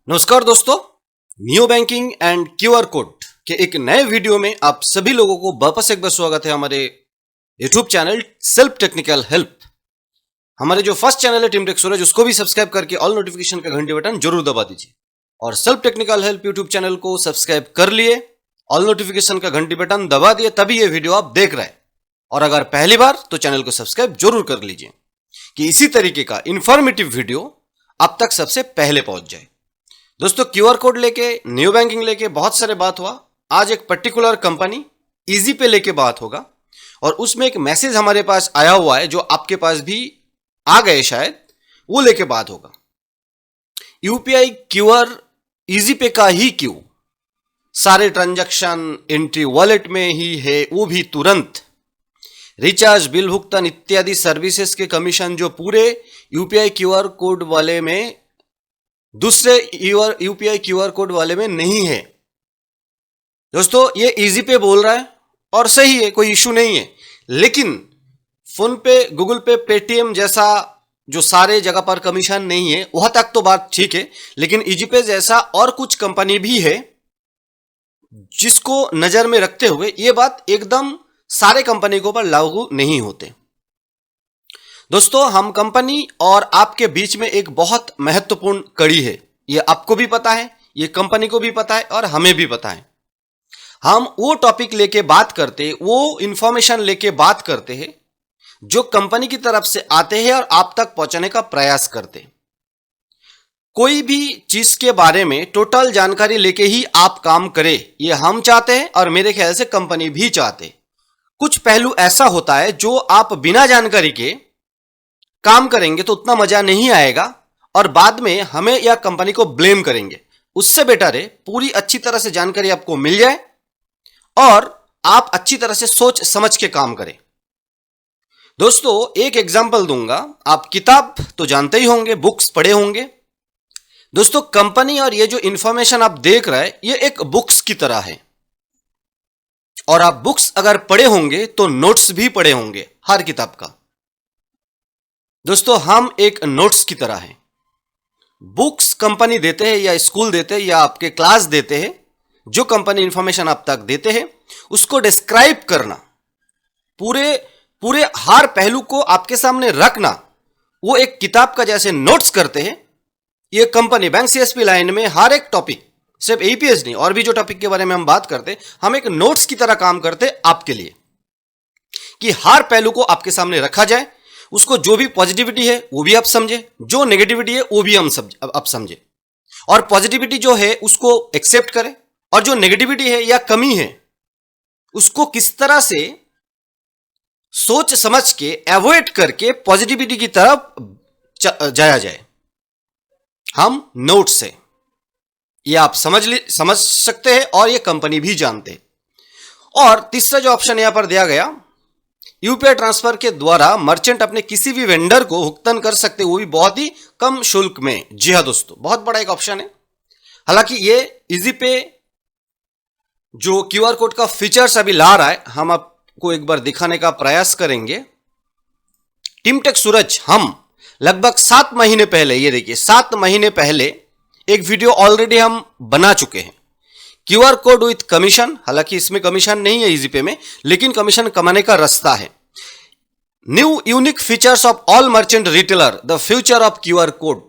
नमस्कार दोस्तों, neo banking and QR code के एक नए वीडियो में आप सभी लोगों को वापस एक बार स्वागत है हमारे YouTube channel self technical help. हमारे जो फर्स्ट चैनल है टीम टेक सूरज, उसको भी सब्सक्राइब करके ऑल नोटिफिकेशन का घंटी बटन जरूर दबा दीजिए और self technical help YouTube channel को सब्सक्राइब कर लिए, ऑल नोटिफिकेशन का घंटी बटन दबा दिए, तभी ये वीडियो आप देख रहे हैं। और अगर पहली बार तो चैनल को सब्सक्राइब जरूर कर लीजिए कि इसी तरीके का इंफॉर्मेटिव वीडियो अब तक सबसे पहले पहुंच जाए। दोस्तों, क्यूआर कोड लेके, न्यू बैंकिंग लेके बहुत सारे बात हुआ। आज एक पर्टिकुलर कंपनी इजी पे लेके बात होगा और उसमें एक मैसेज हमारे पास आया हुआ है जो आपके पास भी आ गए शायद, वो लेके बात होगा। यूपीआई क्यूआर इजी पे का ही क्यों, सारे ट्रांजैक्शन एंट्री वॉलेट में ही है, वो भी तुरंत। रिचार्ज, बिल भुगतान इत्यादि सर्विसेज के कमीशन जो पूरे यूपीआई क्यूआर कोड वाले में, दूसरे यूपीआई क्यूआर कोड वाले में नहीं है। दोस्तों, ये इजी पे बोल रहा है और सही है, कोई इशू नहीं है। लेकिन फोन पे, गूगल पे, पेटीएम जैसा जो सारे जगह पर कमीशन नहीं है, वहां तक तो बात ठीक है। लेकिन इजी पे जैसा और कुछ कंपनी भी है जिसको नजर में रखते हुए ये बात एकदम सारे कंपनी के ऊपर लागू नहीं होते। दोस्तों, हम कंपनी और आपके बीच में एक बहुत महत्वपूर्ण कड़ी है। ये आपको भी पता है, ये कंपनी को भी पता है और हमें भी पता है। हम वो टॉपिक लेके बात करते, वो इंफॉर्मेशन लेके बात करते हैं जो कंपनी की तरफ से आते हैं और आप तक पहुंचाने का प्रयास करते। कोई भी चीज के बारे में टोटल जानकारी लेके ही आप काम करें, ये हम चाहते हैं और मेरे ख्याल से कंपनी भी चाहते। कुछ पहलू ऐसा होता है जो आप बिना जानकारी के काम करेंगे तो उतना मजा नहीं आएगा और बाद में हमें या कंपनी को ब्लेम करेंगे। उससे बेटर है पूरी अच्छी तरह से जानकारी आपको मिल जाए और आप अच्छी तरह से सोच समझ के काम करें। दोस्तों, एक एग्जांपल दूंगा। आप किताब तो जानते ही होंगे, बुक्स पढ़े होंगे। दोस्तों, कंपनी और ये जो इंफॉर्मेशन आप देख रहे हैं, ये एक बुक्स की तरह है। और आप बुक्स अगर पढ़े होंगे तो नोट्स भी पढ़े होंगे हर किताब का। दोस्तों, हम एक नोट्स की तरह हैं। बुक्स कंपनी देते हैं या स्कूल देते हैं या आपके क्लास देते हैं, जो कंपनी इंफॉर्मेशन आप तक देते हैं उसको डिस्क्राइब करना, पूरे हर पहलू को आपके सामने रखना, वो एक किताब का जैसे नोट्स करते हैं। ये कंपनी बैंक सीएसपी लाइन में हर एक टॉपिक, सिर्फ एपीएस नहीं और भी जो टॉपिक के बारे में हम बात करते, हम एक नोट्स की तरह काम करते आपके लिए कि हर पहलू को आपके सामने रखा जाए। उसको जो भी पॉजिटिविटी है वो भी आप समझे, जो नेगेटिविटी है वो भी आप समझे, और पॉजिटिविटी जो है उसको एक्सेप्ट करें और जो नेगेटिविटी है या कमी है उसको किस तरह से सोच समझ के अवॉइड करके पॉजिटिविटी की तरफ जाया जाए। हम नोट से ये आप समझ सकते हैं और ये कंपनी भी जानते हैं। और तीसरा जो ऑप्शन यहां पर दिया गया, यूपीआई ट्रांसफर के द्वारा मर्चेंट अपने किसी भी वेंडर को भुगतान कर सकते, वो भी बहुत ही कम शुल्क में। जी हां दोस्तों, बहुत बड़ा एक ऑप्शन है। हालांकि ये इजी पे जो क्यूआर कोड का फीचर्स अभी ला रहा है, हम आपको एक बार दिखाने का प्रयास करेंगे। टीम टेक सूरज, हम लगभग 7 महीने पहले, ये देखिए 7 महीने पहले एक वीडियो ऑलरेडी हम बना चुके हैं, क्यूआर कोड विथ कमीशन। हालांकि इसमें कमीशन नहीं है इजी पे में, लेकिन कमीशन कमाने का रास्ता है। New unique features of all merchant retailer, the future of QR code.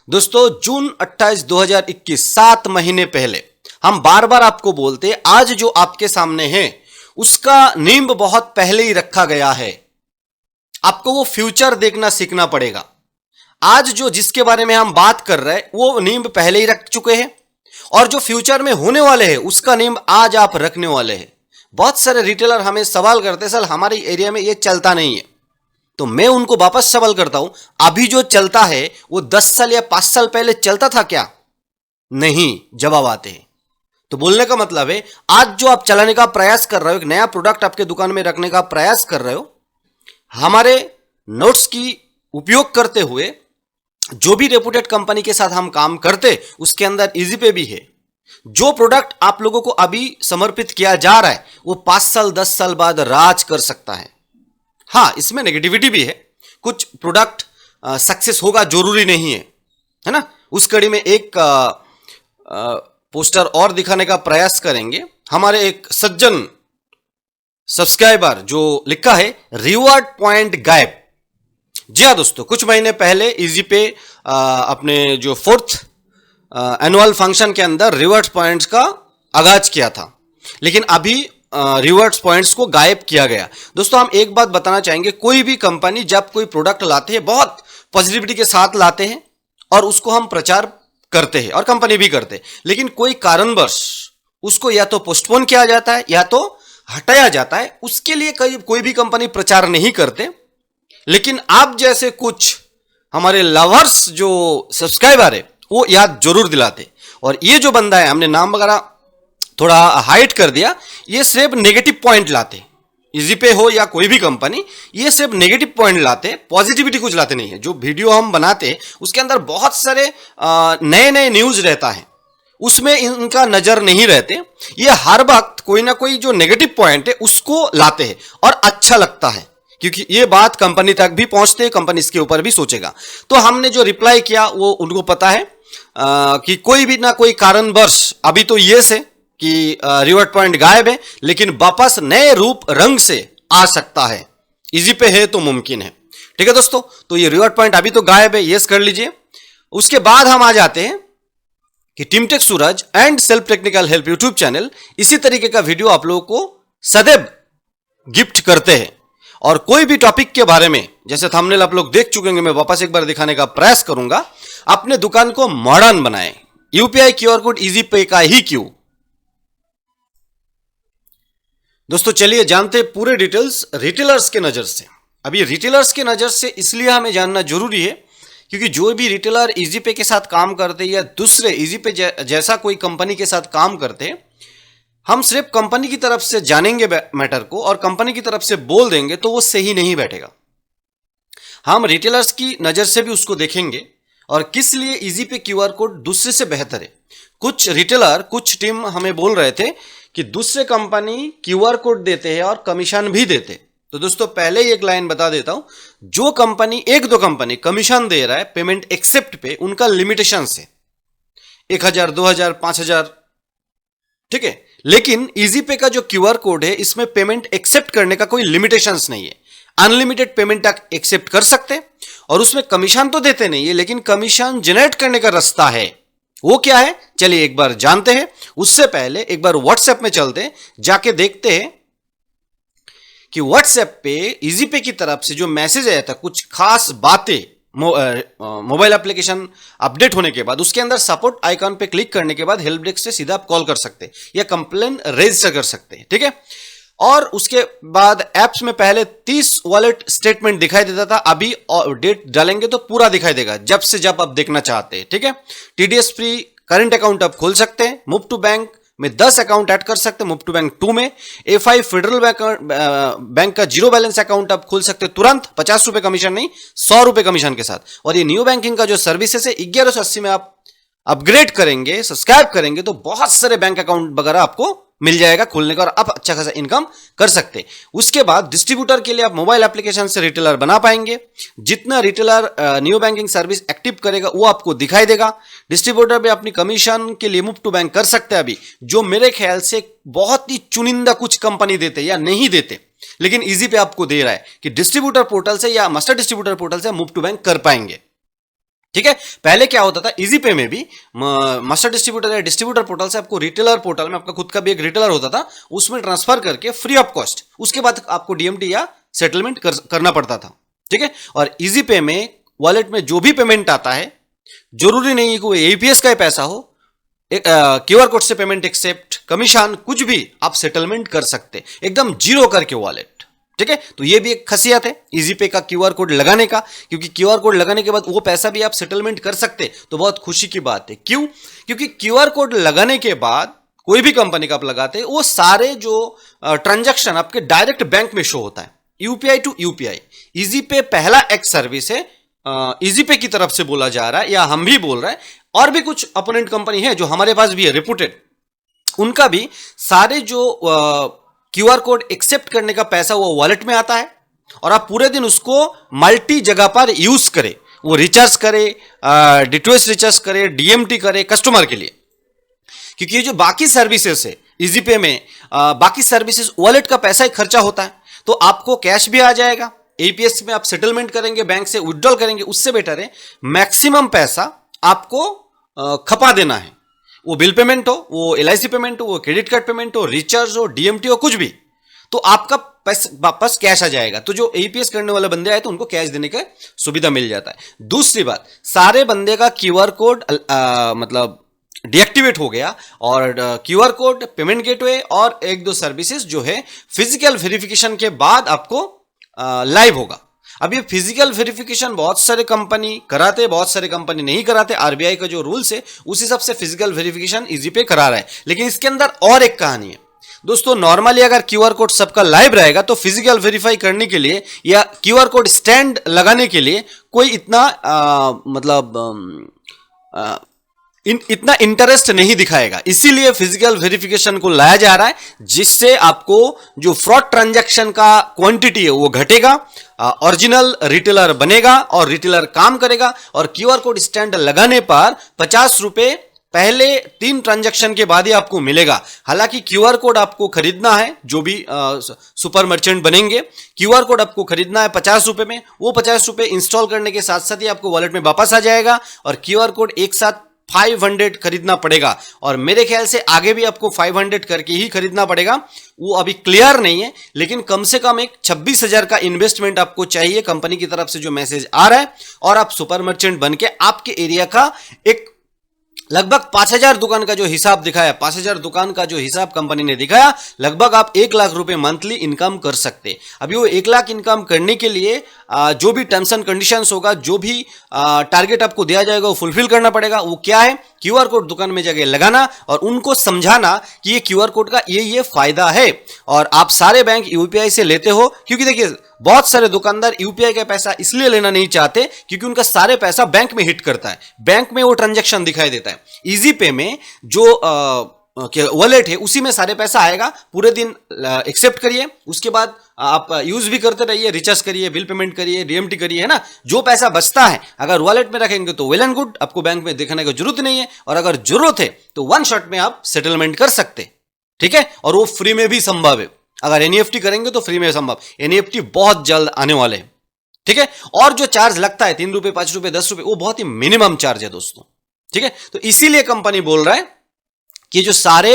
दोस्तों, जून 28, 2021, 7 महीने पहले। हम बार बार आपको बोलते, आज जो आपके सामने है उसका नींव बहुत पहले ही रखा गया है। आपको वो फ्यूचर देखना सीखना पड़ेगा। आज जो जिसके बारे में हम बात कर रहे हैं वो नींव पहले ही रख चुके हैं और जो फ्यूचर में होने वाले हैं उसका नींव आज आप रखने वाले हैं। बहुत सारे रिटेलर हमें सवाल करते, सर हमारे एरिया में ये चलता नहीं है। तो मैं उनको वापस सवाल करता हूं, अभी जो चलता है वो 10 साल या 5 साल पहले चलता था क्या? नहीं, जवाब आते हैं। तो बोलने का मतलब है, आज जो आप चलाने का प्रयास कर रहे हो, एक नया प्रोडक्ट आपके दुकान में रखने का प्रयास कर रहे हो, हमारे नोट्स की उपयोग करते हुए जो भी रेपुटेड कंपनी के साथ हम काम करते उसके अंदर इजी पे भी है। जो प्रोडक्ट आप लोगों को अभी समर्पित किया जा रहा है वो 5 साल 10 साल बाद राज कर सकता है। हाँ, इसमें नेगेटिविटी भी है, कुछ प्रोडक्ट सक्सेस होगा जरूरी नहीं है, है ना। उस कड़ी में एक पोस्टर और दिखाने का प्रयास करेंगे। हमारे एक सज्जन सब्सक्राइबर जो लिखा है रिवॉर्ड पॉइंट गायब। जी हाँ दोस्तों, कुछ महीने पहले इजीपे अपने जो 4th एनुअल फंक्शन के अंदर रिवॉर्ड पॉइंट्स का आगाज किया था, लेकिन अभी रिवॉर्ड्स पॉइंट्स को गायब किया गया। दोस्तों हम एक बात बताना चाहेंगे, कोई भी कंपनी जब कोई प्रोडक्ट लाते हैं बहुत पॉजिटिविटी के साथ लाते हैं और उसको हम प्रचार करते हैं और कंपनी भी करते हैं, लेकिन कोई कारणवश उसको या तो पोस्टपोन किया जाता है या तो हटाया जाता है। उसके लिए कोई भी कंपनी प्रचार नहीं करते, लेकिन आप जैसे कुछ हमारे लवर्स जो सब्सक्राइबर है वो याद जरूर दिलाते। और ये जो बंदा है, हमने नाम वगैरह थोड़ा हाइड कर दिया, ये सिर्फ नेगेटिव पॉइंट लाते। इजीपे हो या कोई भी कंपनी, ये सिर्फ नेगेटिव पॉइंट लाते, पॉजिटिविटी कुछ लाते नहीं है। जो वीडियो हम बनाते उसके अंदर बहुत सारे नए नए न्यूज रहता है, उसमें इनका नजर नहीं रहते। ये हर वक्त कोई ना कोई जो नेगेटिव पॉइंट है उसको लाते हैं और अच्छा लगता है, क्योंकि ये बात कंपनी तक भी पहुंचते हैं, कंपनी इसके ऊपर भी सोचेगा। तो हमने जो रिप्लाई किया वो उनको पता है कि कोई भी ना कोई कारणवश अभी तो ये से कि रिवॉर्ड पॉइंट गायब है, लेकिन वापस नए रूप रंग से आ सकता है। इजी पे है तो मुमकिन है। ठीक है दोस्तों, तो ये रिवॉर्ड पॉइंट अभी तो गायब है, यस कर लीजिए। उसके बाद हम आ जाते हैं कि team tech Suraj and self technical help YouTube channel इसी तरीके का वीडियो आप लोगों को सदैव गिफ्ट करते हैं। और कोई भी टॉपिक के बारे में, जैसे थंबनेल आप लोग देख चुके होंगे, मैं वापस एक बार दिखाने का प्रयास करूंगा। अपने दुकान को मॉडर्न बनाएं, यूपीआई क्यूआर कोड इजी पे का ही क्यों। दोस्तों चलिए जानते पूरे डिटेल्स रिटेलर्स के नजर से। अभी रिटेलर्स के नजर से इसलिए हमें जानना जरूरी है क्योंकि जो भी रिटेलर इजीपे के साथ काम करते या दूसरे इजीपे जैसा कोई कंपनी के साथ काम करते, हम सिर्फ कंपनी की तरफ से जानेंगे मैटर को और कंपनी की तरफ से बोल देंगे तो वो सही नहीं बैठेगा। हम रिटेलर्स की नजर से भी उसको देखेंगे और किस लिए इजीपे क्यूआर कोड दूसरे से बेहतर है। कुछ रिटेलर, कुछ टीम हमें बोल रहे थे कि दूसरे कंपनी क्यूआर कोड देते हैं और कमीशन भी देते। तो दोस्तों पहले ही एक लाइन बता देता हूं, जो कंपनी, एक दो कंपनी कमीशन दे रहा है पेमेंट एक्सेप्ट पे, उनका लिमिटेशन है 1000, 2000, 5000, ठीक है। लेकिन इजीपे का जो क्यूआर कोड है इसमें पेमेंट एक्सेप्ट करने का कोई लिमिटेशंस नहीं है, अनलिमिटेड पेमेंट तक एक्सेप्ट कर सकते और उसमें कमीशन तो देते नहीं है, लेकिन कमीशन जनरेट करने का रास्ता है। वो क्या है चलिए एक बार जानते हैं। उससे पहले एक बार व्हाट्सएप में चलते हैं, जाके देखते हैं कि व्हाट्सएप पे इजीपे की तरफ से जो मैसेज आया था, कुछ खास बातें मोबाइल एप्लीकेशन अपडेट होने के बाद उसके अंदर सपोर्ट आइकॉन पे क्लिक करने के बाद हेल्प डेस्क से सीधा आप कॉल कर सकते हैं या कंप्लेन रजिस्टर कर सकते हैं, ठीक है। और उसके बाद एप्स में पहले 30 वॉलेट स्टेटमेंट दिखाई देता था, अभी डेट डालेंगे तो पूरा दिखाई देगा जब से जब आप देखना चाहते हैं, ठीक है। टीडीएस फ्री करंट अकाउंट आप खोल सकते हैं, मूव टू बैंक में 10 अकाउंट ऐड कर सकते हैं, मूव टू बैंक 2 में A5 फेडरल बैंक का जीरो बैलेंस अकाउंट आप खोल सकते हैं तुरंत, 50 रुपए कमीशन नहीं, 100 रुपए कमीशन के साथ। और ये न्यू बैंकिंग का जो सर्विसेज है 1180 में आप अपग्रेड करेंगे, सब्सक्राइब करेंगे तो बहुत सारे बैंक अकाउंट वगैरह आपको मिल जाएगा खोलने का और आप अच्छा खासा इनकम कर सकते हैं। उसके बाद डिस्ट्रीब्यूटर के लिए आप मोबाइल एप्लीकेशन से रिटेलर बना पाएंगे। जितना retailer new banking service active करेगा वो आपको दिखाई देगा। डिस्ट्रीब्यूटर भी अपनी कमीशन के लिए मूव टू बैंक कर सकते हैं अभी, जो मेरे ख्याल से बहुत ही चुनिंदा कुछ कंपनी देते या नहीं देते, लेकिन इजी पे आपको दे रहा है कि डिस्ट्रीब्यूटर पोर्टल से या मास्टर डिस्ट्रीब्यूटर पोर्टल से मूव टू बैंक कर पाएंगे, ठीक है। पहले क्या होता था, इजी पे में भी मास्टर डिस्ट्रीब्यूटर या डिस्ट्रीब्यूटर पोर्टल से आपको रिटेलर पोर्टल में आपका खुद का भी एक रिटेलर होता था, उसमें ट्रांसफर करके फ्री ऑफ कॉस्ट उसके बाद आपको डीएमटी या सेटलमेंट करना पड़ता था, ठीक है। और इजी पे में वॉलेट में जो भी पेमेंट आता है, जरूरी नहीं है कि वो एपीएस का ही पैसा हो, क्यूआर कोड से पेमेंट एक्सेप्ट, कमीशन, कुछ भी आप सेटलमेंट कर सकते, एकदम जीरो करके वॉलेट, ठीक है। तो ये भी एक खासियत है इजी पे का क्यूआर कोड लगाने का, क्योंकि क्यूआर कोड लगाने के बाद वो पैसा भी आप सेटलमेंट कर सकते, तो बहुत खुशी की बात है। क्यों? क्योंकि क्यूआर कोड लगाने के बाद कोई भी कंपनी का आप लगाते हैं, वो सारे जो ट्रांजैक्शन आपके डायरेक्ट बैंक में शो होता है, यूपीआई टू यूपीआई। इजी पे पहला एक सर्विस है, इजी पे की तरफ से बोला जा रहा है या हम भी बोल रहे हैं, और भी कुछ अपोनेंट कंपनी है जो हमारे पास भी है रिप्यूटेड, उनका भी सारे जो क्यूआर कोड एक्सेप्ट करने का पैसा वो वॉलेट में आता है और आप पूरे दिन उसको मल्टी जगह पर यूज करें, वो रिचार्ज करे, डीटीएच रिचार्ज करे, डीएमटी करे कस्टमर के लिए, क्योंकि ये जो बाकी सर्विसेज है इजी पे में, बाकी सर्विसेज वॉलेट का पैसा ही खर्चा होता है, तो आपको कैश भी आ जाएगा। एपीएस में आप सेटलमेंट करेंगे, बैंक से विड्रॉल करेंगे, उससे बेटर है मैक्सिमम पैसा आपको खपा देना है। वो बिल पेमेंट हो, वो एलआईसी पेमेंट हो, वो क्रेडिट कार्ड पेमेंट हो, रिचार्ज हो, डीएमटी हो, कुछ भी, तो आपका वापस कैश आ जाएगा। तो जो एपीएस करने वाले बंदे आए तो उनको कैश देने का सुविधा मिल जाता है। दूसरी बात, सारे बंदे का क्यूआर कोड मतलब डीएक्टिवेट हो गया, और क्यूआर कोड, पेमेंट गेटवे और एक दो सर्विसेज जो है फिजिकल वेरिफिकेशन के बाद आपको लाइव होगा। अब ये फिजिकल वेरिफिकेशन बहुत सारे कंपनी कराते, बहुत सारे कंपनी नहीं कराते। आरबीआई का जो रूल्स है उस हिसाब से फिजिकल वेरिफिकेशन इजी पे करा रहा है। लेकिन इसके अंदर और एक कहानी है दोस्तों। नॉर्मली अगर क्यूआर कोड सबका लाइव रहेगा तो फिजिकल वेरीफाई करने के लिए या क्यूआर कोड स्टैंड लगाने के लिए कोई इतना इतना इंटरेस्ट नहीं दिखाएगा। इसीलिए फिजिकल वेरिफिकेशन को लाया जा रहा है, जिससे आपको जो फ्रॉड ट्रांजैक्शन का क्वांटिटी है वो घटेगा, ओरिजिनल रिटेलर बनेगा और रिटेलर काम करेगा। और क्यूआर कोड स्टैंड लगाने पर 50 रुपए पहले 3 ट्रांजैक्शन के बाद ही आपको मिलेगा। हालांकि क्यूआर कोड आपको खरीदना है, जो भी सुपर मर्चेंट बनेंगे, क्यूआर कोड आपको खरीदना है 50 रुपए में। वो 50 रुपए इंस्टॉल करने के साथ साथ ही आपको वॉलेट में वापस आ जाएगा, और क्यूआर कोड एक साथ 500 खरीदना पड़ेगा, और मेरे ख्याल से आगे भी आपको 500 करके ही खरीदना पड़ेगा। वो अभी क्लियर नहीं है, लेकिन कम से कम एक 26,000 का इन्वेस्टमेंट आपको चाहिए कंपनी की तरफ से जो मैसेज आ रहा है। और आप सुपर मर्चेंट बन के आपके एरिया का एक लगभग 5,000 दुकान का जो हिसाब दिखाया, 5,000 दुकान का जो हिसाब कंपनी ने दिखाया, लगभग आप 1 लाख रुपए मंथली इनकम कर सकते। अभी वो 1 लाख इनकम करने के लिए जो भी टर्म्स एंड कंडीशंस होगा, जो भी टारगेट आपको दिया जाएगा वो फुलफिल करना पड़ेगा। वो क्या है? क्यूआर कोड दुकान में जगह लगाना और उनको समझाना कि ये क्यूआर कोड का ये फायदा है। और आप सारे बैंक यूपीआई से लेते हो, क्योंकि देखिए बहुत सारे दुकानदार यूपीआई का पैसा इसलिए लेना नहीं चाहते क्योंकि उनका सारे पैसा बैंक में हिट करता है, बैंक में वो ट्रांजैक्शन दिखाई देता है। इजी पे में जो वॉलेट है उसी में सारे पैसा आएगा। पूरे दिन एक्सेप्ट करिए, उसके बाद आप यूज भी करते रहिए, रिचार्ज करिए, बिल पेमेंट करिए, डीएमटी करिए, है ना। जो पैसा बचता है अगर वॉलेट में रखेंगे तो वेल एंड गुड, आपको बैंक में देखने की जरूरत नहीं है। और अगर जरूरत है तो 1 शॉट में आप सेटलमेंट कर सकते, ठीक है। और वो फ्री में भी संभव है। अगर एनईएफटी करेंगे तो फ्री में संभव। एनईएफटी बहुत जल्द आने वाले हैं, ठीक है। और जो चार्ज लगता है 3 रुपए, 5 रुपए, 10 रुपए, वो बहुत ही मिनिमम चार्ज है दोस्तों, ठीक है। तो इसीलिए कंपनी बोल रहा है कि जो सारे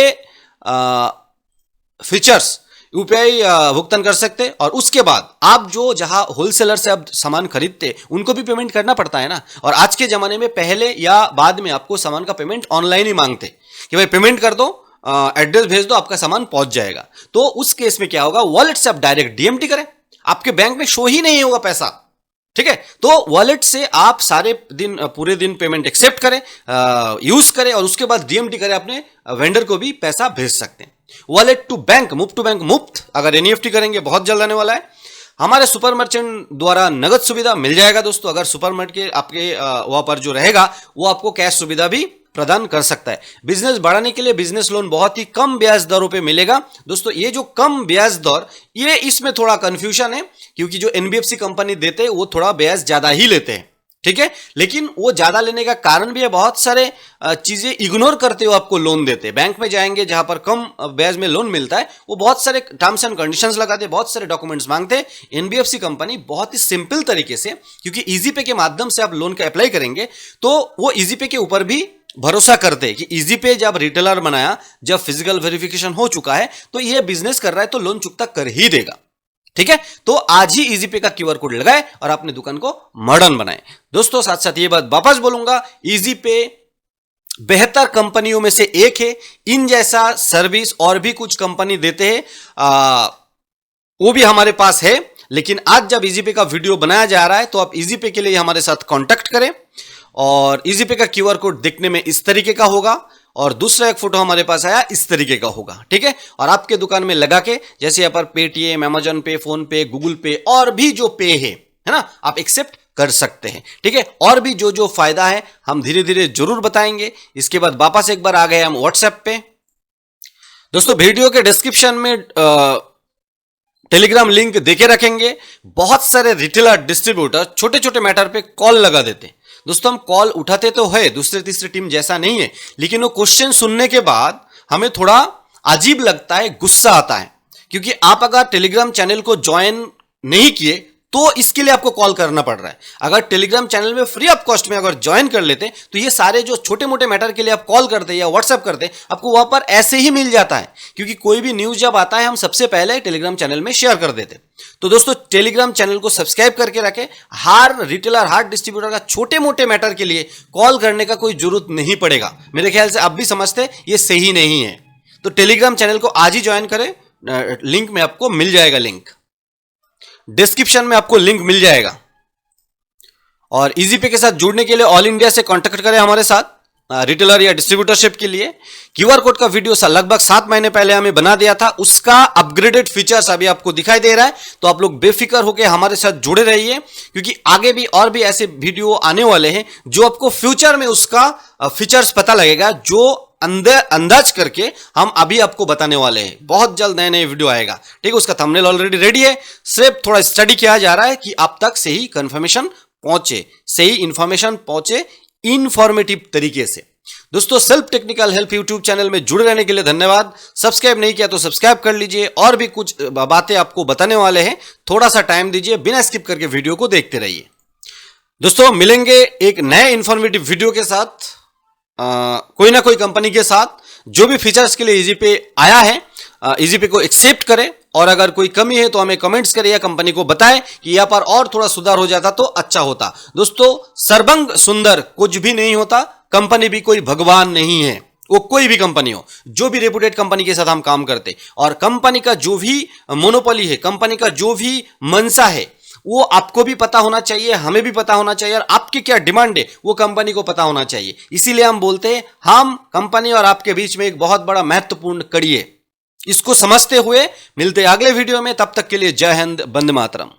फीचर्स यूपीआई भुगतान कर सकते, और उसके बाद आप जो जहां होलसेलर से आप सामान खरीदते उनको भी पेमेंट करना पड़ता है ना। और आज के जमाने में पहले या बाद में आपको सामान का पेमेंट ऑनलाइन ही मांगते कि भाई पेमेंट कर दो, एड्रेस भेज दो, आपका सामान पहुंच जाएगा। तो उस केस में क्या होगा, वॉलेट से आप डायरेक्ट डीएमटी करें, आपके बैंक में शो ही नहीं होगा पैसा, ठीक है। तो वॉलेट से आप सारे दिन, पूरे दिन पेमेंट एक्सेप्ट करें, यूज करें, और उसके बाद डीएमटी करें, अपने वेंडर को भी पैसा भेज सकते हैं। वॉलेट टू बैंक, मुफ्त टू बैंक मुफ्त। अगर एनईएफटी करेंगे बहुत जल्द आने वाला है। हमारे सुपर मर्चेंट द्वारा नगद सुविधा मिल जाएगा दोस्तों। अगर सुपर मार्केट आपके वहां पर जो रहेगा वो आपको कैश सुविधा भी प्रदान कर सकता है। बिजनेस बढ़ाने के लिए बिजनेस लोन बहुत ही कम ब्याज दरों पे मिलेगा दोस्तों। ये जो कम ब्याज दर, ये इसमें थोड़ा कंफ्यूजन है, क्योंकि जो एनबीएफसी कंपनी देते हैं वो थोड़ा ब्याज ज्यादा ही लेते हैं, ठीक है। लेकिन वो ज्यादा लेने का कारण भी है, बहुत सारे चीजें इग्नोर करते हुए आपको लोन देते हैं। बैंक में जाएंगे जहां पर कम ब्याज में लोन मिलता है, वो बहुत सारे टर्म्स एंड कंडीशंस लगाते हैं, बहुत सारे डॉक्यूमेंट्स मांगते हैं। एनबीएफसी कंपनी बहुत ही सिंपल तरीके से, क्योंकि इजी पे के माध्यम से आप लोन का अप्लाई करेंगे, तो वो इजी पे के ऊपर भी भरोसा करते हैं कि इजी पे जब रिटेलर बनाया, जब फिजिकल वेरिफिकेशन हो चुका है, तो ये बिजनेस कर रहा है तो लोन चुकता कर ही देगा, ठीक है। तो आज ही इजी पे का क्यूआर कोड लगाए और अपने दुकान को मॉडर्न बनाए दोस्तों। साथ साथ ये बात वापस बोलूंगा, इजी पे बेहतर कंपनियों में से एक है। इन जैसा सर्विस और भी कुछ कंपनी देते हैं, वो भी हमारे पास है। लेकिन आज जब इजी पे का वीडियो बनाया जा रहा है तो आप इजी पे के लिए हमारे साथ कांटेक्ट करें। और इजी पे का क्यूआर कोड दिखने में इस तरीके का होगा, और दूसरा एक फोटो हमारे पास आया इस तरीके का होगा, ठीक है। और आपके दुकान में लगा के, जैसे यहाँ पर पेटीएम, अमेजन पे, फोन पे, गूगल पे और भी जो पे है ना, आप एक्सेप्ट कर सकते हैं, ठीक है। और भी जो जो फायदा है हम धीरे धीरे जरूर बताएंगे। इसके बाद वापस एक बार आ गए हम व्हाट्सएप पे दोस्तों। वीडियो के डिस्क्रिप्शन में टेलीग्राम लिंक देके रखेंगे। बहुत सारे रिटेलर डिस्ट्रीब्यूटर छोटे छोटे मैटर पे कॉल लगा देते हैं, दोस्तों हम कॉल उठाते तो है, दूसरे तीसरे टीम जैसा नहीं है, लेकिन वो क्वेश्चन सुनने के बाद हमें थोड़ा अजीब लगता है, गुस्सा आता है। क्योंकि आप अगर टेलीग्राम चैनल को ज्वाइन नहीं किए तो इसके लिए आपको कॉल करना पड़ रहा है। अगर टेलीग्राम चैनल में फ्री ऑफ कॉस्ट में अगर ज्वाइन कर लेते तो ये सारे जो छोटे मोटे मैटर के लिए आप कॉल करते या व्हाट्सएप करते, आपको वहां पर ऐसे ही मिल जाता है। क्योंकि कोई भी न्यूज जब आता है हम सबसे पहले टेलीग्राम चैनल में शेयर कर देते। तो दोस्तों टेलीग्राम चैनल को सब्सक्राइब करके रखें। हर रिटेलर, हर डिस्ट्रीब्यूटर का छोटे मोटे मैटर के लिए कॉल करने का कोई जरूरत नहीं पड़ेगा। मेरे ख्याल से आप भी समझते ये सही नहीं है। तो टेलीग्राम चैनल को आज ही ज्वाइन करें, लिंक में आपको मिल जाएगा, लिंक डिस्क्रिप्शन में आपको लिंक मिल जाएगा। और इजीपे के साथ जुड़ने के लिए ऑल इंडिया से कांटेक्ट करें हमारे साथ, रिटेलर या डिस्ट्रीब्यूटरशिप के लिए। क्यूआर कोड का वीडियो लगभग 7 महीने पहले हमें बना दिया था, उसका अपग्रेडेड फीचर्स अभी आपको दिखाई दे रहा है। तो आप लोग बेफिक्र होकर हमारे साथ जुड़े रहिए, क्योंकि आगे भी और भी ऐसे वीडियो आने वाले हैं जो आपको फ्यूचर में उसका फीचर्स पता लगेगा, जो अंदाज करके हम अभी आपको बताने वाले हैं। बहुत जल्द नए नए वीडियो आएगा, ठीक है। उसका थंबनेल ऑलरेडी रेडी है, सिर्फ थोड़ा स्टडी किया जा रहा है कि आप तक सही कंफर्मेशन पहुंचे, सही इंफॉर्मेशन पहुंचे इंफॉर्मेटिव तरीके से। दोस्तों self technical help YouTube channel में जुड़े रहने के लिए धन्यवाद। सब्सक्राइब नहीं किया तो सब्सक्राइब कर लीजिए, और भी कुछ बातें आपको बताने वाले हैं, थोड़ा सा टाइम दीजिए, बिना स्किप करके वीडियो को देखते रहिए। दोस्तों मिलेंगे एक नए इंफॉर्मेटिव वीडियो के साथ, कोई ना कोई कंपनी के साथ, जो भी फीचर्स के लिए इजीपे आया है, इजीपे को एक्सेप्ट करें। और अगर कोई कमी है तो हमें कमेंट्स करें या कंपनी को बताएं कि यहां पर और थोड़ा सुधार हो जाता तो अच्छा होता। दोस्तों सर्वंग सुंदर कुछ भी नहीं होता, कंपनी भी कोई भगवान नहीं है, वो कोई भी कंपनी हो। जो भी रेपुटेड कंपनी के साथ हम काम करते, और कंपनी का जो भी मोनोपोली है, कंपनी का जो भी मंशा है, वो आपको भी पता होना चाहिए, हमें भी पता होना चाहिए, और आपकी क्या डिमांड है वो कंपनी को पता होना चाहिए। इसीलिए हम बोलते हैं हम कंपनी और आपके बीच में एक बहुत बड़ा महत्वपूर्ण कड़ी है। इसको समझते हुए मिलते हैं अगले वीडियो में, तब तक के लिए जय हिंद, वंदे मातरम।